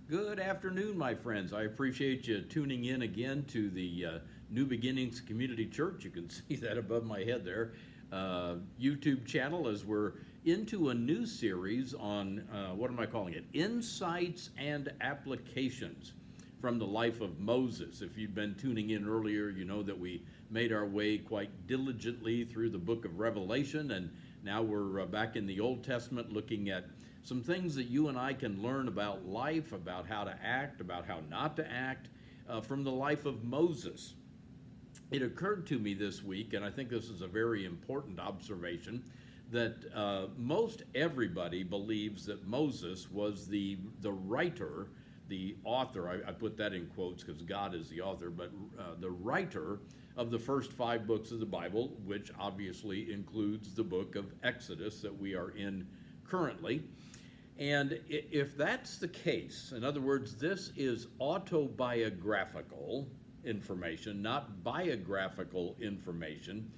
Good afternoon, my friends. I appreciate you tuning in again to the New Beginnings Community Church. You can see that above my head there. YouTube channel as we're into a new series on, what am I calling it? Insights and Applications from the life of Moses. If you've been tuning in earlier, you know that we made our way quite diligently through the book of Revelation, and now we're back in the Old Testament looking at some things that you and I can learn about life, about how to act, about how not to act, from the life of Moses. It occurred to me this week, and I think this is a very important observation, that most everybody believes that Moses was the writer, the author, I put that in quotes because God is the author, but the writer of the first 5 books of the Bible, which obviously includes the book of Exodus that we are in currently. And if that's the case, in other words, this is autobiographical information, not biographical information,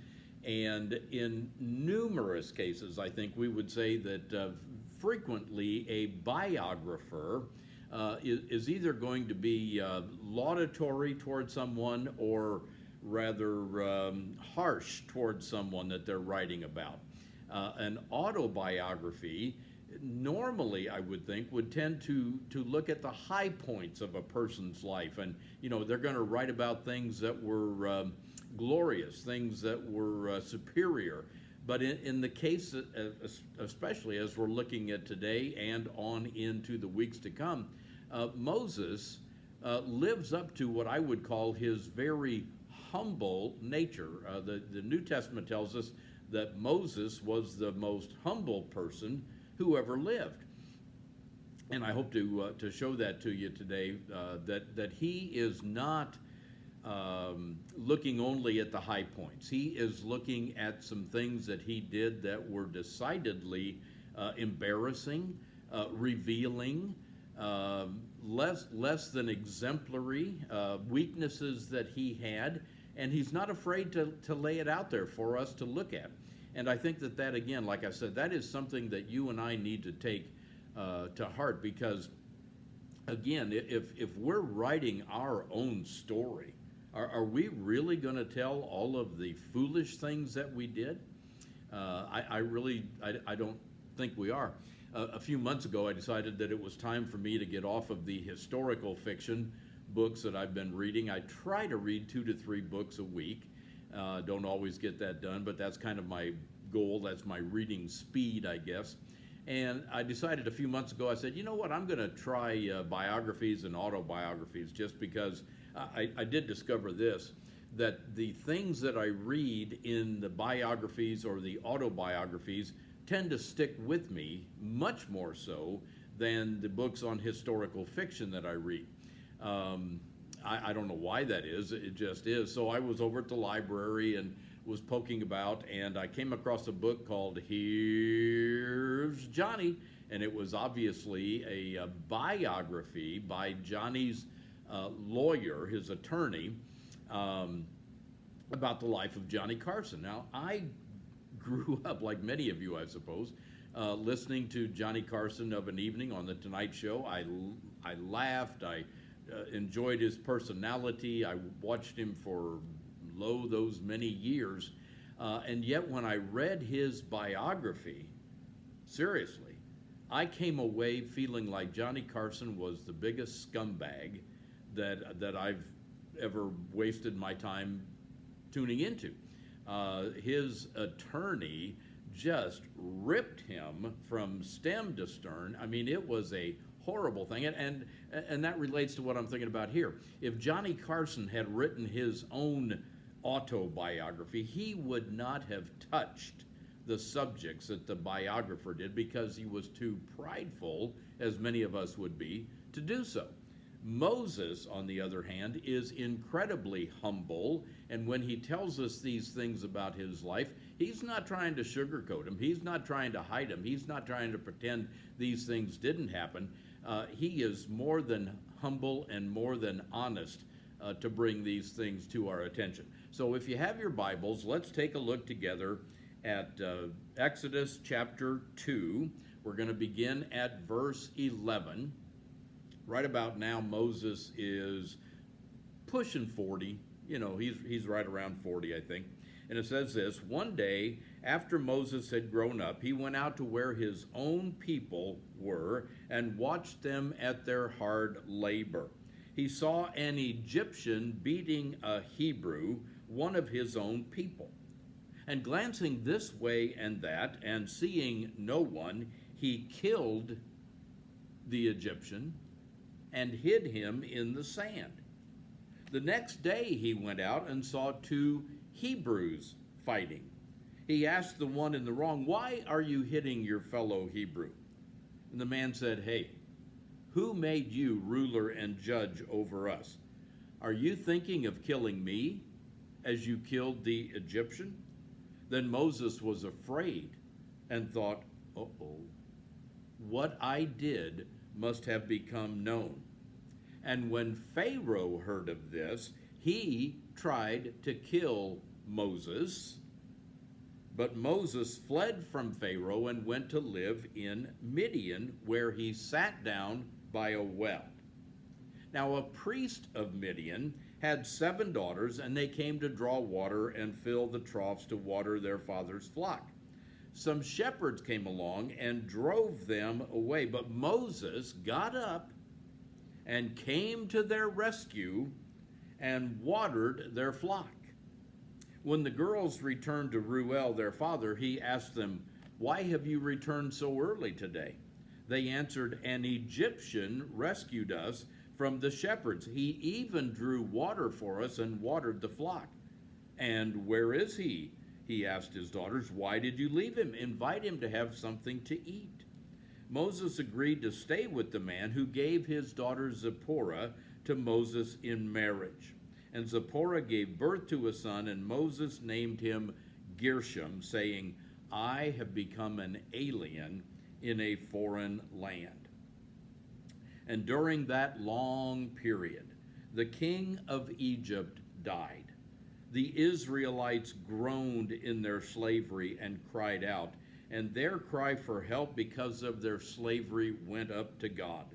and in numerous cases, I think we would say that frequently a biographer is either going to be laudatory toward someone or rather harsh towards someone that they're writing about. An autobiography normally, I would think, would tend to look at the high points of a person's life, and they're going to write about things that were glorious, things that were superior. But in the case, especially as we're looking at today and on into the weeks to come, Moses lives up to what I would call his very humble nature. The New Testament tells us that Moses was the most humble person who ever lived. And I hope to show that to you today, that he is not looking only at the high points. He is looking at some things that he did that were decidedly embarrassing, revealing, less than exemplary, weaknesses that he had, and he's not afraid to lay it out there for us to look at. And I think that again, like I said, that is something that you and I need to take to heart, because, again, if we're writing our own story, are we really going to tell all of the foolish things that we did? I don't think we are. A few months ago, I decided that it was time for me to get off of the historical fiction books that I've been reading. I try to read 2 to 3 books a week. Don't always get that done, but that's kind of my goal. That's my reading speed, I guess. And I decided a few months ago, I said, you know what, I'm going to try biographies and autobiographies, just because I did discover this, that the things that I read in the biographies or the autobiographies tend to stick with me much more so than the books on historical fiction that I read. I don't know why that is. It just is. So I was over at the library and was poking about, and I came across a book called Here's Johnny, and it was obviously a biography by Johnny's lawyer, his attorney, about the life of Johnny Carson. Now, I grew up, like many of you, I suppose, listening to Johnny Carson of an evening on The Tonight Show. I laughed. I enjoyed his personality. I watched him for those many years. And yet when I read his biography, seriously, I came away feeling like Johnny Carson was the biggest scumbag that I've ever wasted my time tuning into. His attorney just ripped him from stem to stern. I mean, it was a horrible thing, and that relates to what I'm thinking about here. If Johnny Carson had written his own autobiography, he would not have touched the subjects that the biographer did, because he was too prideful, as many of us would be, to do so. Moses, on the other hand, is incredibly humble, and when he tells us these things about his life, he's not trying to sugarcoat them. He's not trying to hide them. He's not trying to pretend these things didn't happen. He is more than humble and more than honest to bring these things to our attention. So if you have your Bibles, let's take a look together at Exodus chapter 2. We're going to begin at verse 11. Right about now, Moses is pushing 40. He's right around 40, I think. And it says this: one day, after Moses had grown up, he went out to where his own people were and watched them at their hard labor. He saw an Egyptian beating a Hebrew, one of his own people. And glancing this way and that, and seeing no one, he killed the Egyptian and hid him in the sand. The next day he went out and saw two Hebrews fighting. He asked the one in the wrong, "Why are you hitting your fellow Hebrew?" And the man said, "Hey, who made you ruler and judge over us? Are you thinking of killing me as you killed the Egyptian?" Then Moses was afraid and thought, "Uh-oh, what I did must have become known." And when Pharaoh heard of this, he tried to kill Moses. But Moses fled from Pharaoh and went to live in Midian, where he sat down by a well. Now a priest of Midian had 7 daughters, and they came to draw water and fill the troughs to water their father's flock. Some shepherds came along and drove them away, but Moses got up and came to their rescue and watered their flock. When the girls returned to Reuel, their father, he asked them, "Why have you returned so early today?" They answered, "An Egyptian rescued us from the shepherds. He even drew water for us and watered the flock." "And where is he?" he asked his daughters. "Why did you leave him? Invite him to have something to eat." Moses agreed to stay with the man, who gave his daughter Zipporah to Moses in marriage. And Zipporah gave birth to a son, and Moses named him Gershom, saying, "I have become an alien in a foreign land." And during that long period, the king of Egypt died. The Israelites groaned in their slavery and cried out, and their cry for help because of their slavery went up to God.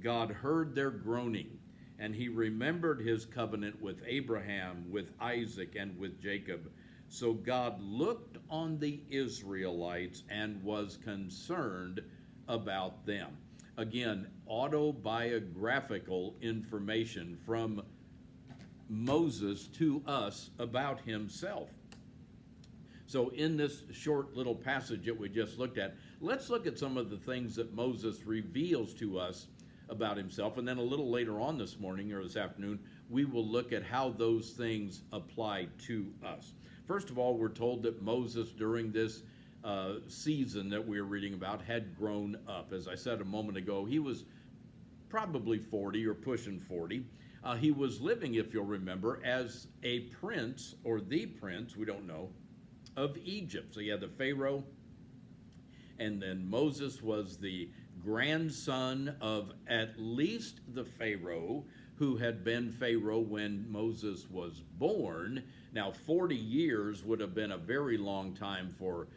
God heard their groaning, and he remembered his covenant with Abraham, with Isaac, and with Jacob. So God looked on the Israelites and was concerned about them. Again, autobiographical information from Moses to us about himself. So in this short little passage that we just looked at, let's look at some of the things that Moses reveals to us about himself. And then a little later on this morning or this afternoon, we will look at how those things apply to us. First of all, we're told that Moses, during this season that we're reading about, had grown up. As I said a moment ago, he was probably 40 or pushing 40. He was living, if you'll remember, as a prince, or the prince, we don't know, of Egypt. So you had the Pharaoh, and then Moses was the grandson of at least the Pharaoh who had been Pharaoh when Moses was born. Now, 40 years would have been a very long time for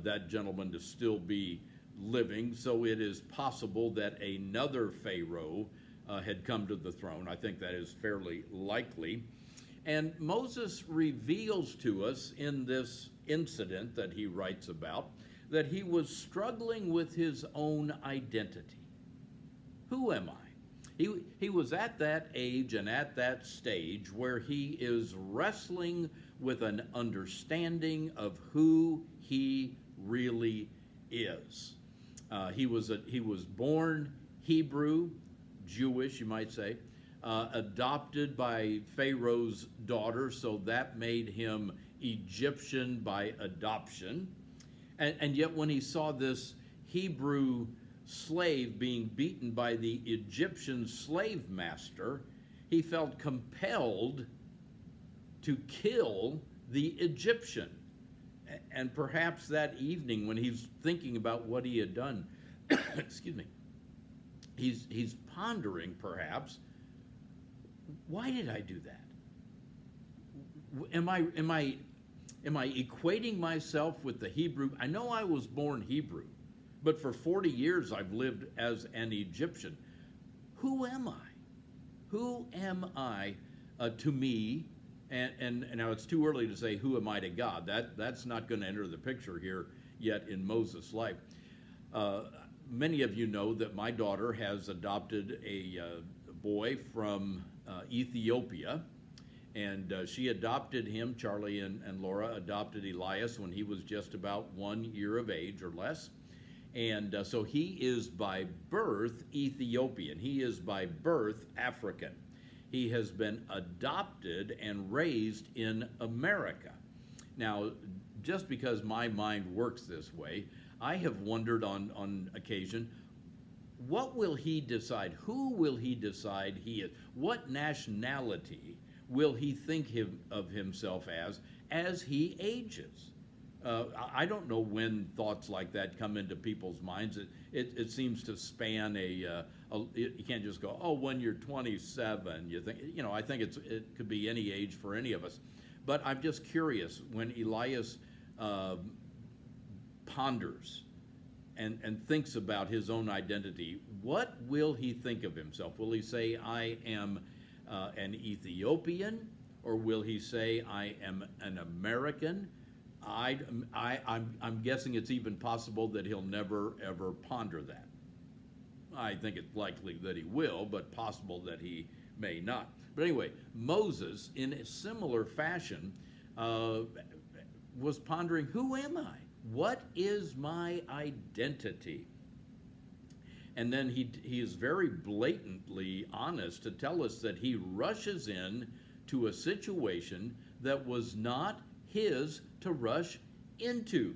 that gentleman to still be living, so it is possible that another Pharaoh had come to the throne. I think that is fairly likely. And Moses reveals to us in this incident that he writes about that he was struggling with his own identity. Who am I? He was at that age and at that stage where he is wrestling with an understanding of who he really is. He was born Hebrew, Jewish, you might say, adopted by Pharaoh's daughter, so that made him Egyptian by adoption. And yet when he saw this Hebrew slave being beaten by the Egyptian slave master, he felt compelled to kill the Egyptian. And perhaps that evening, when he's thinking about what he had done, excuse me, he's pondering perhaps, why did I do that? Am I equating myself with the Hebrew? I know I was born Hebrew, but for 40 years I've lived as an Egyptian. who am I? Who am I to me? And now it's too early to say, who am I to God? That's not going to enter the picture here yet in Moses' life. Many of you know that my daughter has adopted a boy from Ethiopia, and she adopted him. Charlie and Laura adopted Elias when he was just about 1 year of age or less. And so he is by birth Ethiopian. He is by birth African. He has been adopted and raised in America. Now, just because my mind works this way, I have wondered on occasion, what will he decide? Who will he decide he is? What nationality will he think of himself as he ages? I don't know when thoughts like that come into people's minds. It seems to span you can't just go, oh, when you're 27, you think, I think it could be any age for any of us. But I'm just curious, when Elias ponders and thinks about his own identity, what will he think of himself? Will he say, I am an Ethiopian? Or will he say, I am an American? I'm guessing it's even possible that he'll never, ever ponder that. I think it's likely that he will, but possible that he may not. But anyway, Moses, in a similar fashion, was pondering, who am I? What is my identity? And then he is very blatantly honest to tell us that he rushes in to a situation that was not his to rush into.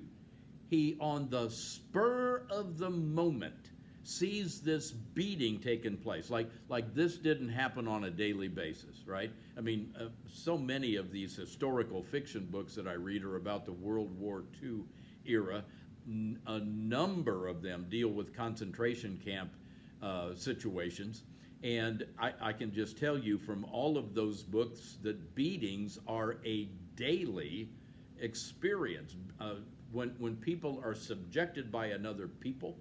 He, on the spur of the moment, sees this beating taking place. Like this didn't happen on a daily basis, right? I mean, so many of these historical fiction books that I read are about the World War II era. A number of them deal with concentration camp situations. And I can just tell you from all of those books that beatings are a daily experience. When people are subjected by another people,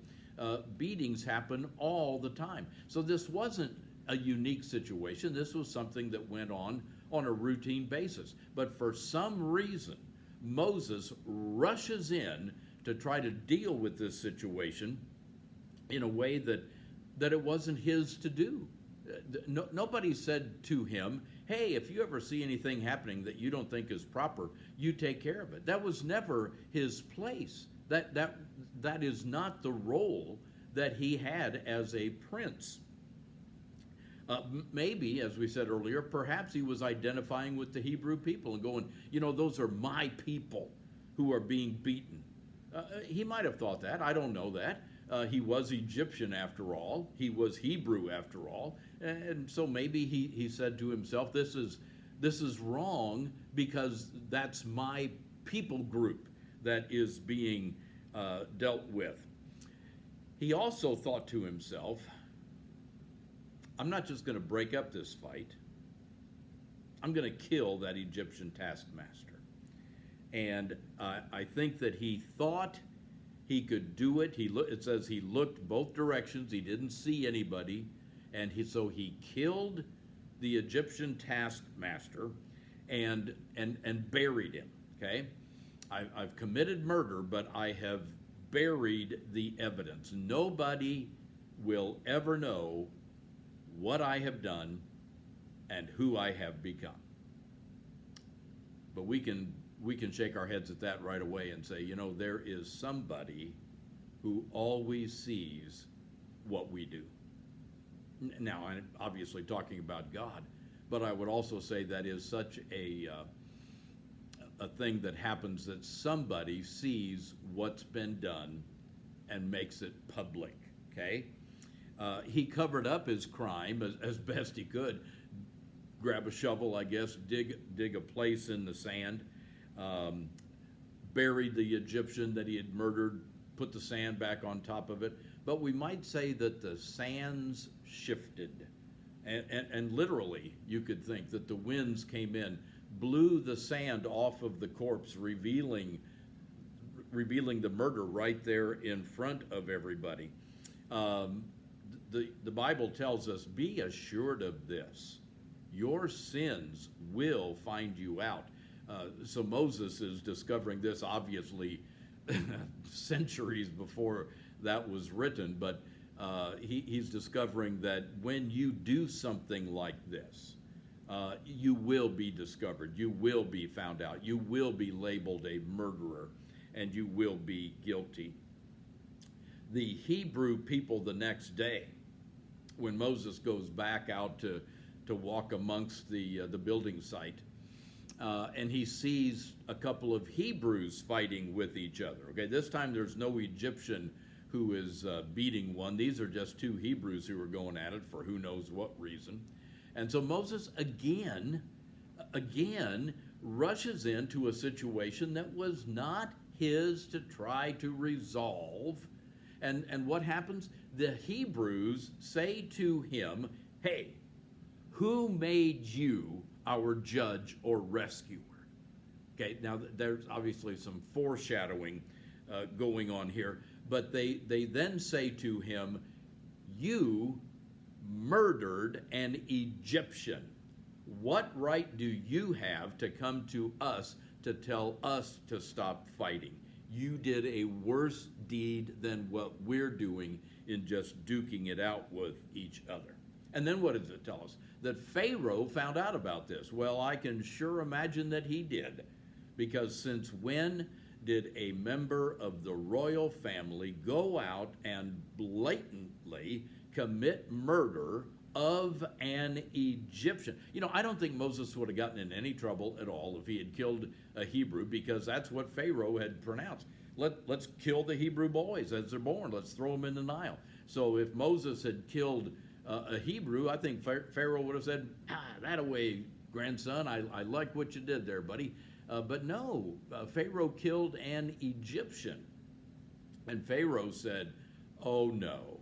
beatings happen all the time. So this wasn't a unique situation. This was something that went on a routine basis. But for some reason, Moses rushes in to try to deal with this situation in a way that it wasn't his to do. Nobody said to him, hey, if you ever see anything happening that you don't think is proper, you take care of it. That was never his place. That is not the role that he had as a prince. Maybe, as we said earlier, perhaps he was identifying with the Hebrew people and going, those are my people who are being beaten. He might have thought that. I don't know that. He was Egyptian after all. He was Hebrew after all. And so maybe he said to himself, this is wrong because that's my people group that is being dealt with. He also thought to himself, I'm not just going to break up this fight. I'm going to kill that Egyptian taskmaster. And I think that he thought he could do it. It says he looked both directions. He didn't see anybody. And so he killed the Egyptian taskmaster and buried him. Okay? I've committed murder, but I have buried the evidence. Nobody will ever know what I have done and who I have become. But we can shake our heads at that right away and say, there is somebody who always sees what we do. Now, I'm obviously talking about God, but I would also say that is such a thing that happens, that somebody sees what's been done and makes it public, okay? He covered up his crime as best he could. Grab a shovel, I guess, dig a place in the sand, buried the Egyptian that he had murdered, put the sand back on top of it. But we might say that the sands shifted. And literally, you could think that the winds came in, blew the sand off of the corpse, revealing the murder right there in front of everybody. the Bible tells us, be assured of this, your sins will find you out. So Moses is discovering this obviously centuries before that was written, but he's discovering that when you do something like this, you will be discovered, you will be found out, you will be labeled a murderer, and you will be guilty. The Hebrew people the next day, when Moses goes back out to walk amongst the building site, and he sees a couple of Hebrews fighting with each other. Okay, this time there's no Egyptian who is beating one. These are just two Hebrews who are going at it for who knows what reason. And so Moses again rushes into a situation that was not his to try to resolve. And what happens? The Hebrews say to him, hey, who made you our judge or rescuer? Okay, now there's obviously some foreshadowing going on here, but they then say to him, you murdered an Egyptian. What right do you have to come to us to tell us to stop fighting? You did a worse deed than what we're doing in just duking it out with each other. And then what does it tell us? That Pharaoh found out about this. Well, I can sure imagine that he did, because since when did a member of the royal family go out and blatantly commit murder of an Egyptian? You know, I don't think Moses would have gotten in any trouble at all if he had killed a Hebrew, because that's what Pharaoh had pronounced. Let's kill the Hebrew boys as they're born. Let's throw them in the Nile. So if Moses had killed a Hebrew, I think Pharaoh would have said, that away, grandson. I like what you did there, buddy. But no, Pharaoh killed an Egyptian. And Pharaoh said, oh no,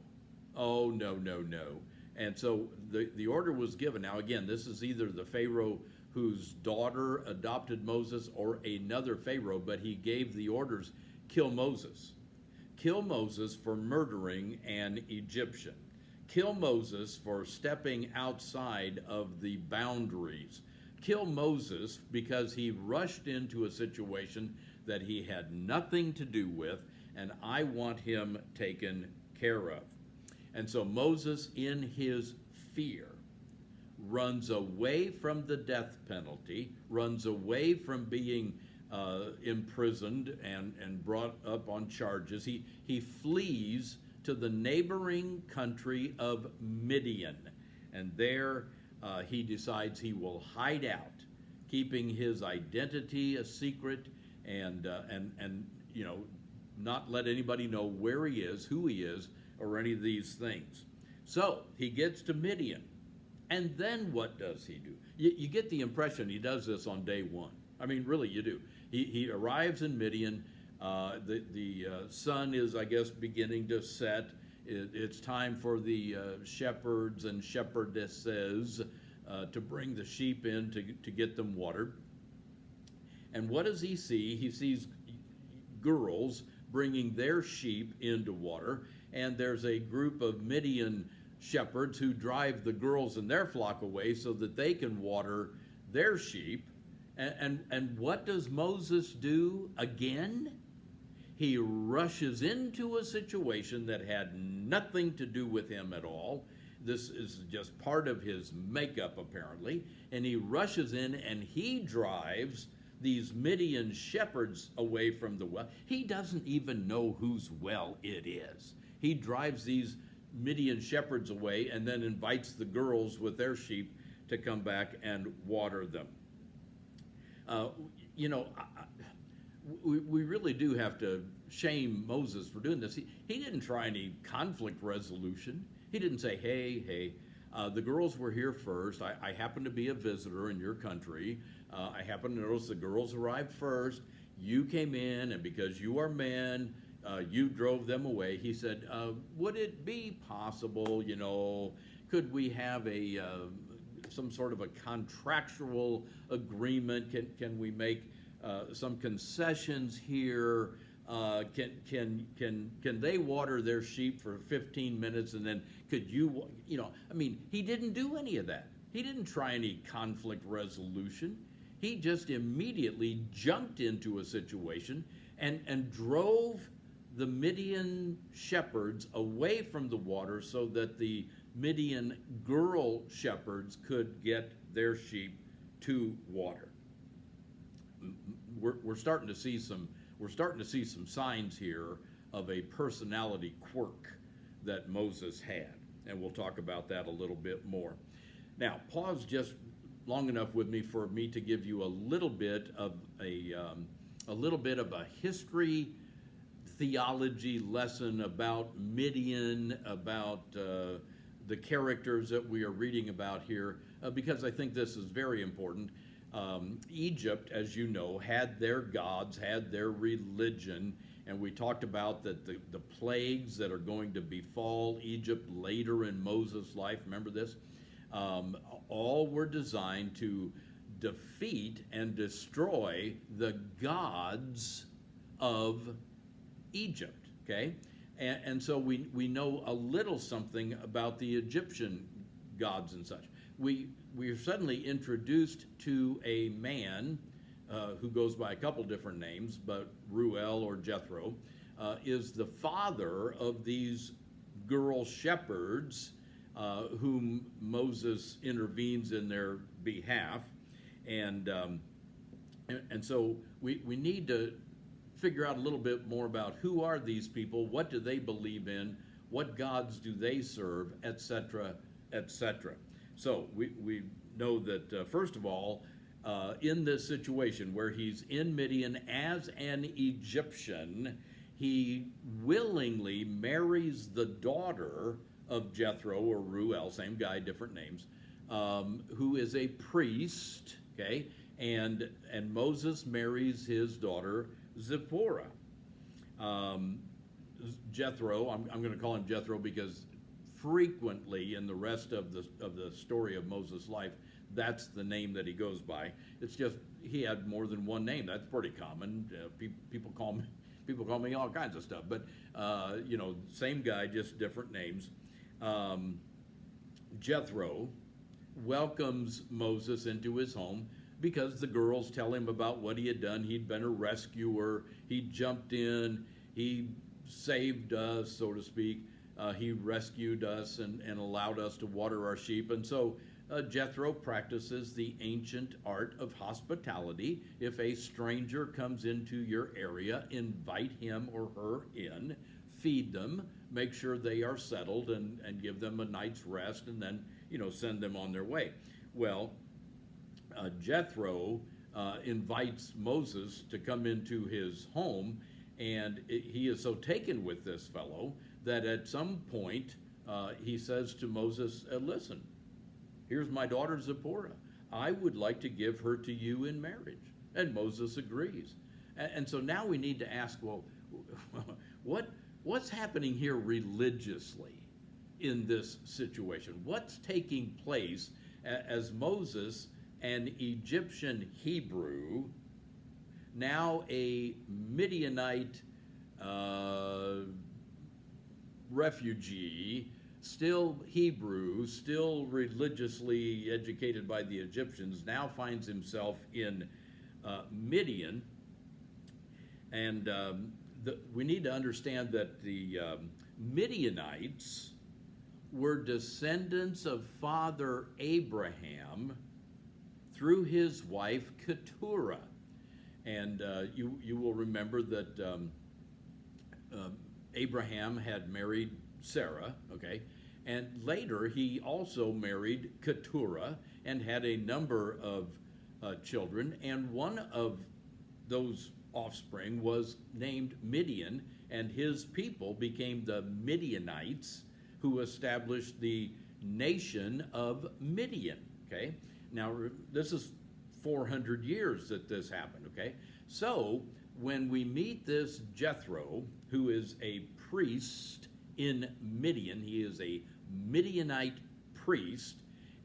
no. And so the order was given. Now again, this is either the Pharaoh whose daughter adopted Moses or another Pharaoh, but he gave the orders, kill Moses. Kill Moses for murdering an Egyptian. Kill Moses for stepping outside of the boundaries. Kill Moses because he rushed into a situation that he had nothing to do with, and I want him taken care of. And so Moses, in his fear, runs away from the death penalty, runs away from being imprisoned and brought up on charges. He flees to the neighboring country of Midian, and there he decides he will hide out, keeping his identity a secret, and you know, not let anybody know where he is, who he is, or any of these things. So he gets to Midian, and then what does he do? You get the impression he does this on day one. I mean, really, you do. He arrives in Midian. The sun is, I guess, beginning to set. It's time for the shepherds and shepherdesses to bring the sheep in to get them watered. And what does he see? He sees girls bringing their sheep into water, and there's a group of Midian shepherds who drive the girls and their flock away so that they can water their sheep. And what does Moses do again? He rushes into a situation that had nothing to do with him at all. This is just part of his makeup, apparently. And he rushes in and he drives these Midian shepherds away from the well. He doesn't even know whose well it is. He drives these Midian shepherds away and then invites the girls with their sheep to come back and water them. You know, we really do have to shame Moses for doing this. He didn't try any conflict resolution. He didn't say, hey, the girls were here first. I happen to be a visitor in your country. I happen to notice the girls arrived first. You came in, and because you are men, you drove them away. He said, would it be possible, you know, could we have some sort of a contractual agreement? Can we make some concessions here? Can they water their sheep for 15 minutes and then could you, I mean, he didn't do any of that. He didn't try any conflict resolution. He just immediately jumped into a situation and drove the Midian shepherds away from the water so that the Midian girl shepherds could get their sheep to water. We're starting to see some signs here of a personality quirk that Moses had, and we'll talk about that a little bit more. Now, pause just long enough with me for me to give you a little bit of a history theology lesson about Midian, about the characters that we are reading about here, because I think this is very important. Egypt, as you know, had their gods, had their religion, and we talked about that the plagues that are going to befall Egypt later in Moses' life, remember this? All were designed to defeat and destroy the gods of Egypt, okay? And so we know a little something about the Egyptian gods and such. We are suddenly introduced to a man who goes by a couple different names, but Reuel or Jethro is the father of these girl shepherds whom Moses intervenes in their behalf. And so we need to figure out a little bit more about who are these people, what do they believe in, what gods do they serve, etc., etc. So we know that, first of all, in this situation where he's in Midian as an Egyptian, he willingly marries the daughter of Jethro or Reuel, same guy, different names, who is a priest, okay? And Moses marries his daughter Zipporah. Jethro, I'm going to call him Jethro because frequently in the rest of the story of Moses' life, that's the name that he goes by. It's just he had more than one name. That's pretty common. People call me all kinds of stuff. But same guy, just different names. Jethro welcomes Moses into his home because the girls tell him about what he had done. He'd been a rescuer. He jumped in. He saved us, so to speak. He rescued us and allowed us to water our sheep. And so Jethro practices the ancient art of hospitality. If a stranger comes into your area, invite him or her in, feed them, make sure they are settled, and give them a night's rest, and then send them on their way. Well, Jethro invites Moses to come into his home, and he is so taken with this fellow that at some point he says to Moses, listen, here's my daughter Zipporah. I would like to give her to you in marriage. And Moses agrees. And so now we need to ask, well, what's happening here religiously in this situation? What's taking place as Moses, an Egyptian Hebrew, now a Midianite refugee, still Hebrew, still religiously educated by the Egyptians, now finds himself in Midian. And we need to understand that the Midianites were descendants of Father Abraham through his wife Keturah. And you will remember that Abraham had married Sarah, okay? And later he also married Keturah and had a number of children. And one of those offspring was named Midian, and his people became the Midianites, who established the nation of Midian, okay? Now, this is 400 years that this happened, okay? So, when we meet this Jethro, who is a priest in Midian, he is a Midianite priest,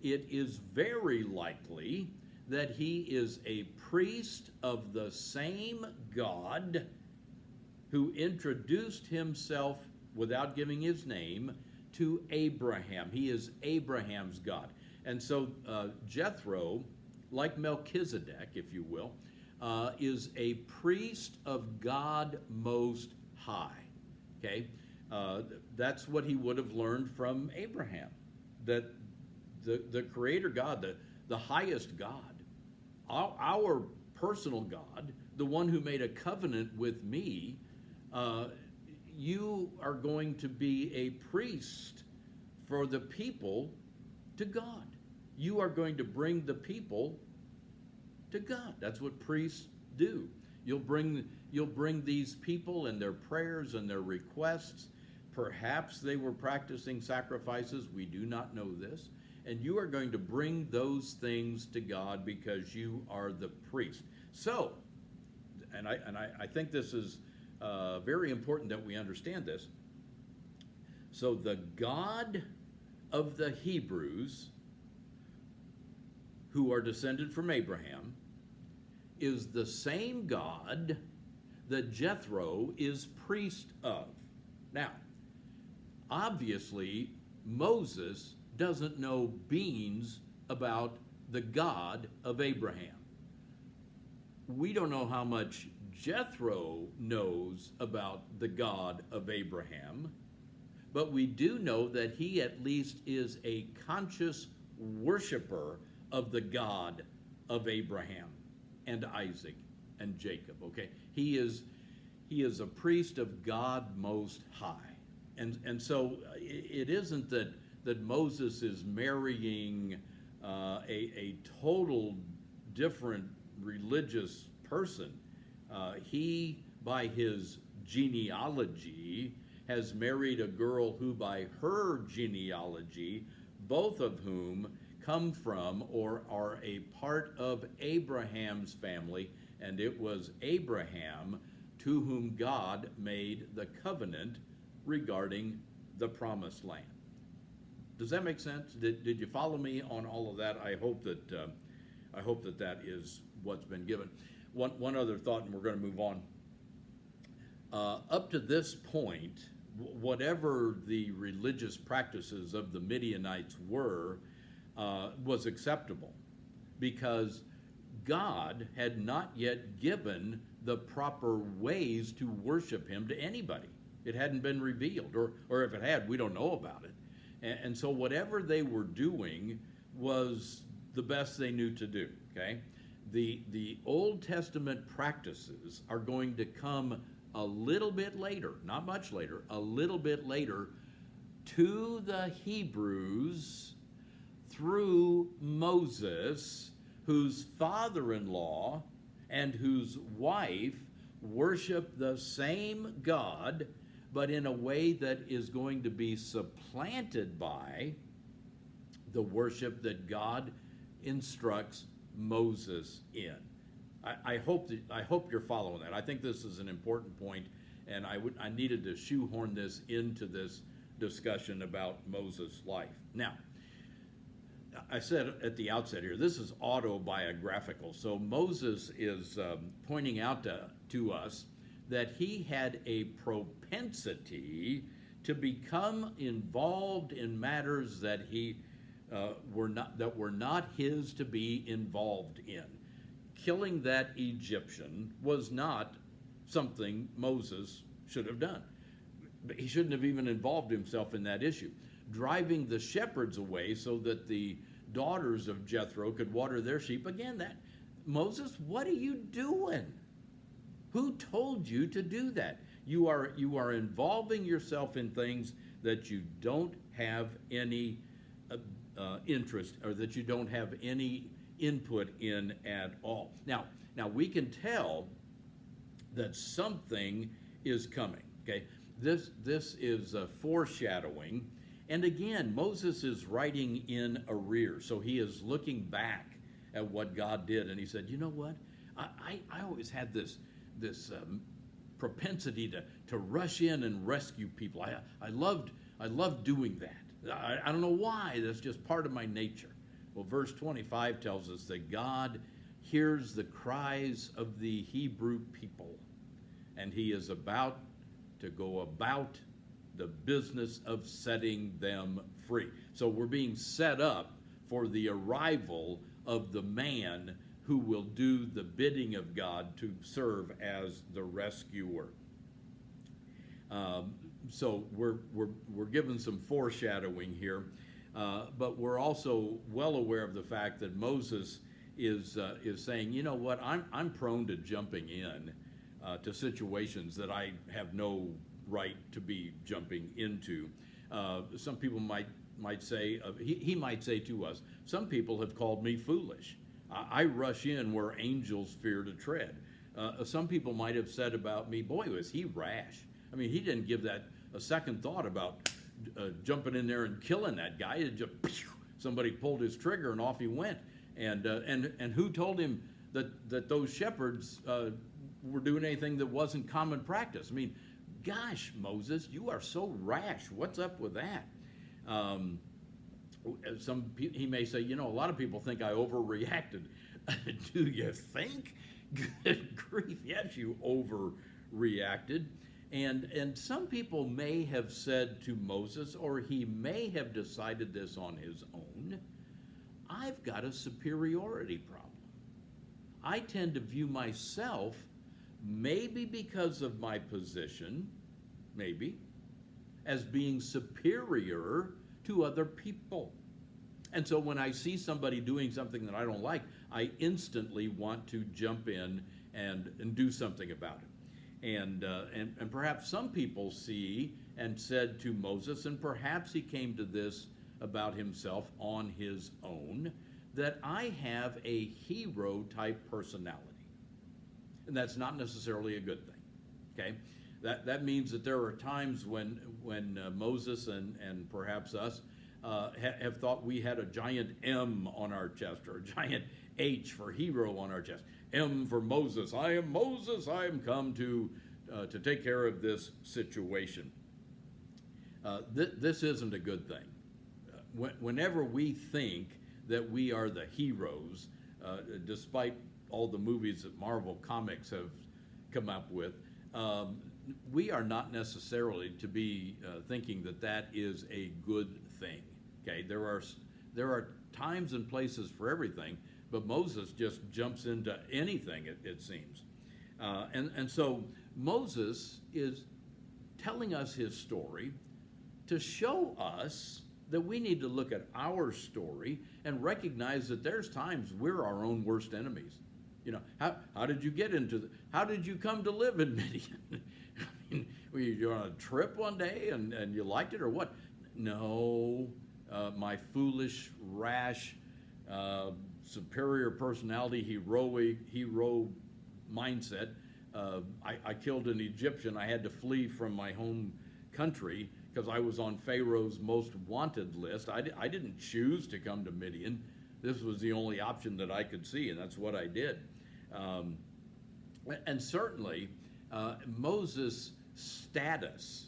it is very likely that he is a priest of the same God who introduced himself without giving his name to Abraham. He is Abraham's God. And so Jethro, like Melchizedek, if you will, is a priest of God Most High. Okay? That's what he would have learned from Abraham, that the Creator God, the highest God, our personal God, the one who made a covenant with me, you are going to be a priest for the people to God. You are going to bring the people to God. That's what priests do. You'll bring these people and their prayers and their requests. Perhaps they were practicing sacrifices. We do not know this. And you are going to bring those things to God because you are the priest. So, and I think this is very important that we understand this. So the God of the Hebrews, who are descended from Abraham, is the same God that Jethro is priest of. Now, obviously, Moses doesn't know beans about the God of Abraham. We don't know how much Jethro knows about the God of Abraham, but we do know that he at least is a conscious worshiper of the God of Abraham and Isaac and Jacob. Okay, he is a priest of God Most High, and so it isn't that Moses is marrying a total different religious person. He, by his genealogy, has married a girl who, by her genealogy, both of whom come from or are a part of Abraham's family, and it was Abraham to whom God made the covenant regarding the promised land. Does that make sense? Did you follow me on all of that? I hope that that is what's been given. One other thought, and we're going to move on. Up to this point, whatever the religious practices of the Midianites were, was acceptable, because God had not yet given the proper ways to worship him to anybody. It hadn't been revealed, or if it had, we don't know about it. And so whatever they were doing was the best they knew to do, okay? The Old Testament practices are going to come a little bit later, not much later, a little bit later, to the Hebrews through Moses, whose father-in-law and whose wife worship the same God, but in a way that is going to be supplanted by the worship that God instructs Moses in. I hope you're following that. I think this is an important point, and I needed to shoehorn this into this discussion about Moses' life. Now, I said at the outset here, this is autobiographical. So Moses is pointing out to us that he had a propensity to become involved in matters that were not his to be involved in. Killing that Egyptian was not something Moses should have done. He shouldn't have even involved himself in that issue. Driving the shepherds away so that the daughters of Jethro could water their sheep. Again, Moses, what are you doing? Who told you to do that? You are involving yourself in things that you don't have any interest, or that you don't have any input in at all. Now we can tell that something is coming. Okay, this is a foreshadowing, and again, Moses is writing in arrears, so he is looking back at what God did, and he said, you know what? I always had this propensity to rush in and rescue people. I loved doing that. I don't know why. That's just part of my nature. Well, verse 25 tells us that God hears the cries of the Hebrew people. and he is about to go about the business of setting them free. So we're being set up for the arrival of the man who will do the bidding of God to serve as the rescuer. So we're given some foreshadowing here, but we're also well aware of the fact that Moses is saying, you know what, I'm prone to jumping in to situations that I have no right to be jumping into. Some people might say, he might say to us, some people have called me foolish. I rush in where angels fear to tread. Some people might have said about me, boy, was he rash. I mean, he didn't give that a second thought about jumping in there and killing that guy. It just, somebody pulled his trigger and off he went. And who told him that those shepherds were doing anything that wasn't common practice? I mean, gosh, Moses, you are so rash. What's up with that? He may say, you know, a lot of people think I overreacted. Do you think? Good grief, yes, you overreacted. And some people may have said to Moses, or he may have decided this on his own, I've got a superiority problem. I tend to view myself, maybe because of my position, maybe, as being superior to other people. And so when I see somebody doing something that I don't like, I instantly want to jump in and do something about it. And perhaps some people see and said to Moses, and perhaps he came to this about himself on his own, that I have a hero-type personality. And that's not necessarily a good thing, okay? That means that there are times when Moses and perhaps us have thought we had a giant M on our chest, or a giant H for hero on our chest. M for Moses. I am Moses. I am come to take care of this situation. This isn't a good thing. Whenever we think that we are the heroes, despite all the movies that Marvel Comics have come up with, we are not necessarily to be thinking that that is a good thing. Okay, there are times and places for everything, but Moses just jumps into anything, it seems. And so Moses is telling us his story to show us that we need to look at our story and recognize that there's times we're our own worst enemies. You know, how did you get into how did you come to live in Midian? I mean, were you on a trip one day and you liked it, or what? No, my foolish, rash, superior personality, hero mindset. I killed an Egyptian. I had to flee from my home country because I was on Pharaoh's most wanted list. I didn't choose to come to Midian. This was the only option that I could see, and that's what I did. And certainly, Moses' status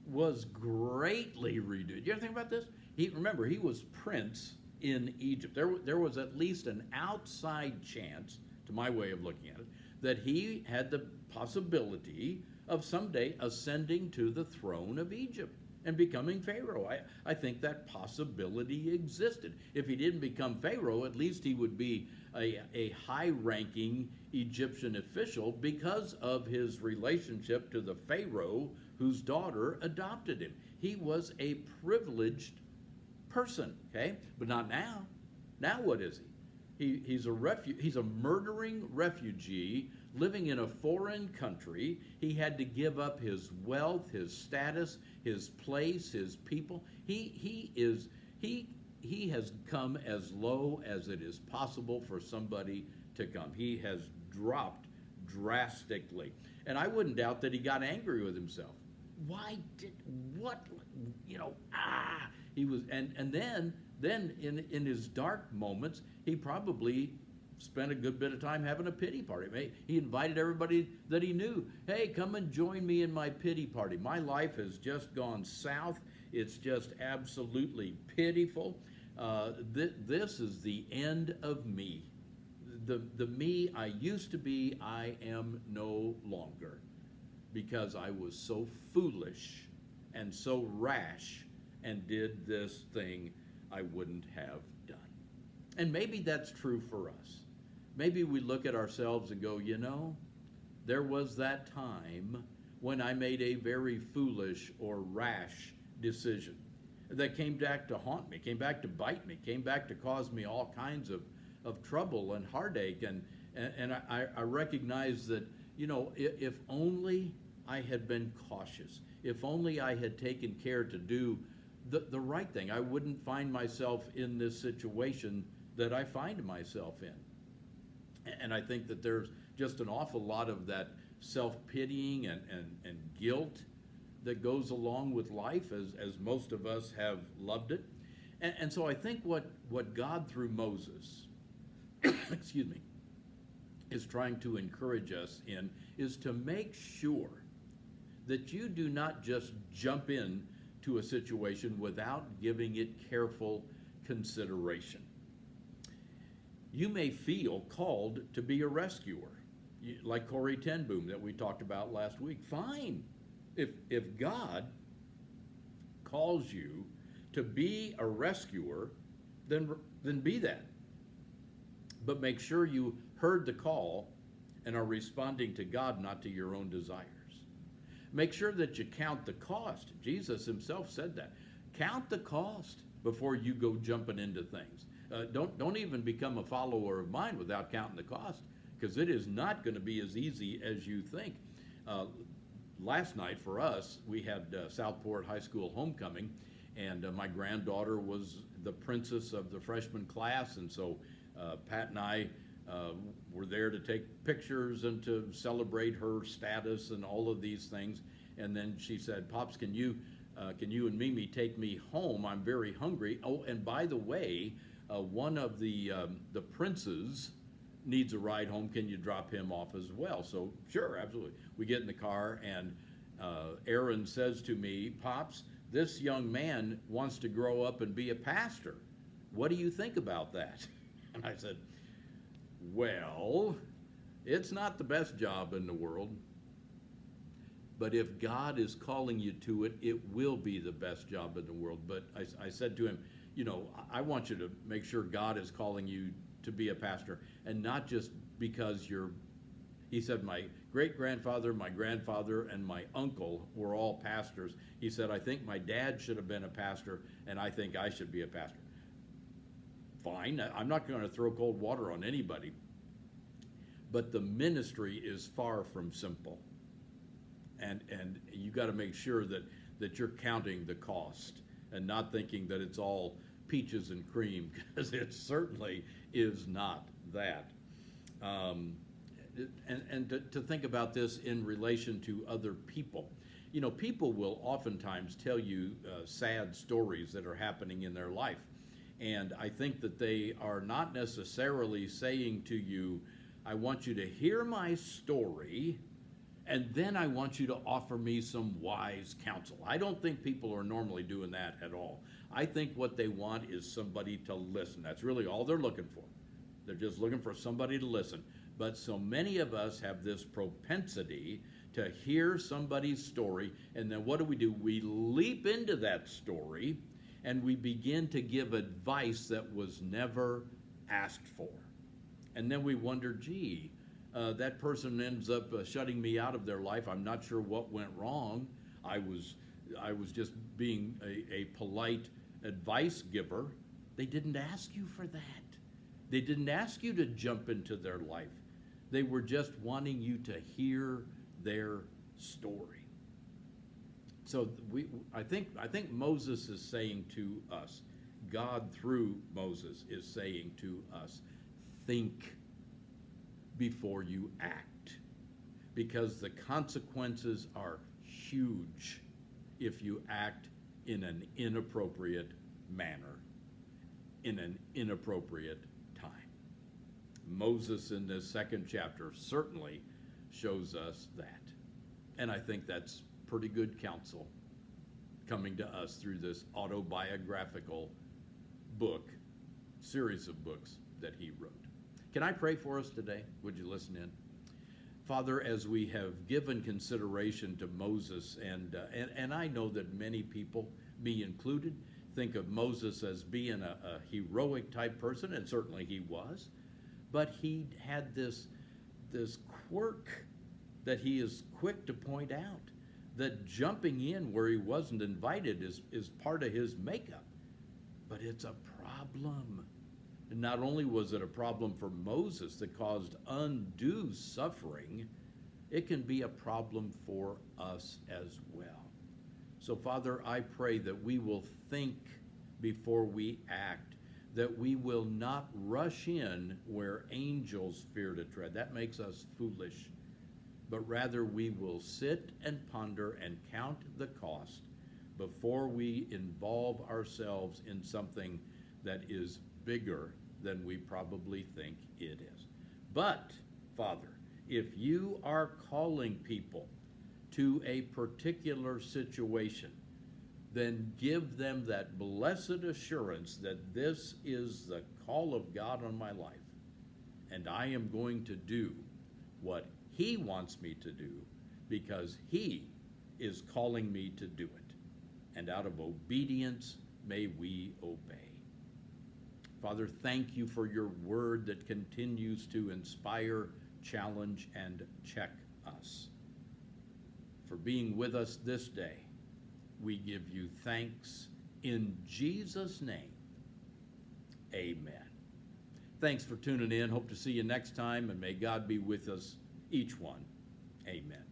was greatly reduced. You ever think about this? Remember, he was prince in Egypt. There was at least an outside chance, to my way of looking at it, that he had the possibility of someday ascending to the throne of Egypt and becoming Pharaoh. I think that possibility existed. If he didn't become Pharaoh, at least he would be a high-ranking Egyptian official because of his relationship to the Pharaoh whose daughter adopted him. He was a privileged person, okay? But not now. Now what is he? He's a murdering refugee living in a foreign country. He had to give up his wealth, his status, his place, his people. He has come as low as it is possible for somebody to come. He has dropped drastically. And I wouldn't doubt that he got angry with himself. He was, and then in his dark moments, he probably spent a good bit of time having a pity party. He invited everybody that he knew. Hey, come and join me in my pity party. My life has just gone south. It's just absolutely pitiful. This is the end of me. The me I used to be, I am no longer. because I was so foolish and so rash and did this thing I wouldn't have done. And maybe that's true for us. Maybe we look at ourselves and go, there was that time when I made a very foolish or rash decision that came back to haunt me, came back to bite me, came back to cause me all kinds of trouble and heartache. And I recognize that, if only I had been cautious, if only I had taken care to do the right thing, I wouldn't find myself in this situation that I find myself in. And I think that there's just an awful lot of that self-pitying and guilt that goes along with life, as most of us have loved it. And so I think what God through Moses, excuse me, is trying to encourage us in is to make sure that you do not just jump in to a situation without giving it careful consideration. You may feel called to be a rescuer, like Corrie ten Boom that we talked about last week. Fine. If God calls you to be a rescuer, then be that. But make sure you heard the call and are responding to God, not to your own desires. Make sure that you count the cost. Jesus himself said that. Count the cost before you go jumping into things. Don't even become a follower of mine without counting the cost, because it is not going to be as easy as you think. Last night for us, we had Southport High School homecoming, and my granddaughter was the princess of the freshman class, and so Pat and I were there to take pictures and to celebrate her status and all of these things. And then she said, "Pops, can you and Mimi take me home? I'm very hungry. Oh, and by the way, one of the princes needs a ride home. Can you drop him off as well?" So sure, absolutely. We get in the car, and Aaron says to me, "Pops, this young man wants to grow up and be a pastor. What do you think about that?" And I said, "Well, it's not the best job in the world, but if God is calling you to it, it will be the best job in the world." But I said to him, I want you to make sure God is calling you to be a pastor, and not just because he said, "My great-grandfather, my grandfather, and my uncle were all pastors." He said, "I think my dad should have been a pastor, and I think I should be a pastor." Fine, I'm not going to throw cold water on anybody, but the ministry is far from simple. And you got to make sure that you're counting the cost and not thinking that it's all peaches and cream, because it certainly is not that. And to think about this in relation to other people. People will oftentimes tell you sad stories that are happening in their life. And I think that they are not necessarily saying to you, "I want you to hear my story, and then I want you to offer me some wise counsel." I don't think people are normally doing that at all. I think what they want is somebody to listen. That's really all they're looking for. They're just looking for somebody to listen. But so many of us have this propensity to hear somebody's story, and then what do? We leap into that story, and we begin to give advice that was never asked for. And then we wonder, gee, that person ends up shutting me out of their life. I'm not sure what went wrong. I was just being a polite advice giver. They didn't ask you for that. They didn't ask you to jump into their life. They were just wanting you to hear their story. So I think Moses is saying to us, God through Moses is saying to us, think before you act, because the consequences are huge if you act in an inappropriate manner, in an inappropriate time. Moses in this second chapter certainly shows us that. And I think that's pretty good counsel coming to us through this autobiographical series of books that he wrote. Can I pray for us today? Would you listen in? Father, as we have given consideration to Moses, and I know that many people, me included, think of Moses as being a heroic type person, and certainly he was, but he had this quirk that he is quick to point out, that jumping in where he wasn't invited is part of his makeup. But it's a problem. And not only was it a problem for Moses that caused undue suffering, it can be a problem for us as well. So, Father, I pray that we will think before we act, that we will not rush in where angels fear to tread. That makes us foolish. But rather we will sit and ponder and count the cost before we involve ourselves in something that is bigger than we probably think it is. But, Father, if you are calling people to a particular situation, then give them that blessed assurance that this is the call of God on my life, and I am going to do what He wants me to do because He is calling me to do it. And out of obedience, may we obey. Father, thank you for your word that continues to inspire, challenge, and check us. For being with us this day, we give you thanks in Jesus' name. Amen. Thanks for tuning in. Hope to see you next time, and may God be with us, each one. Amen.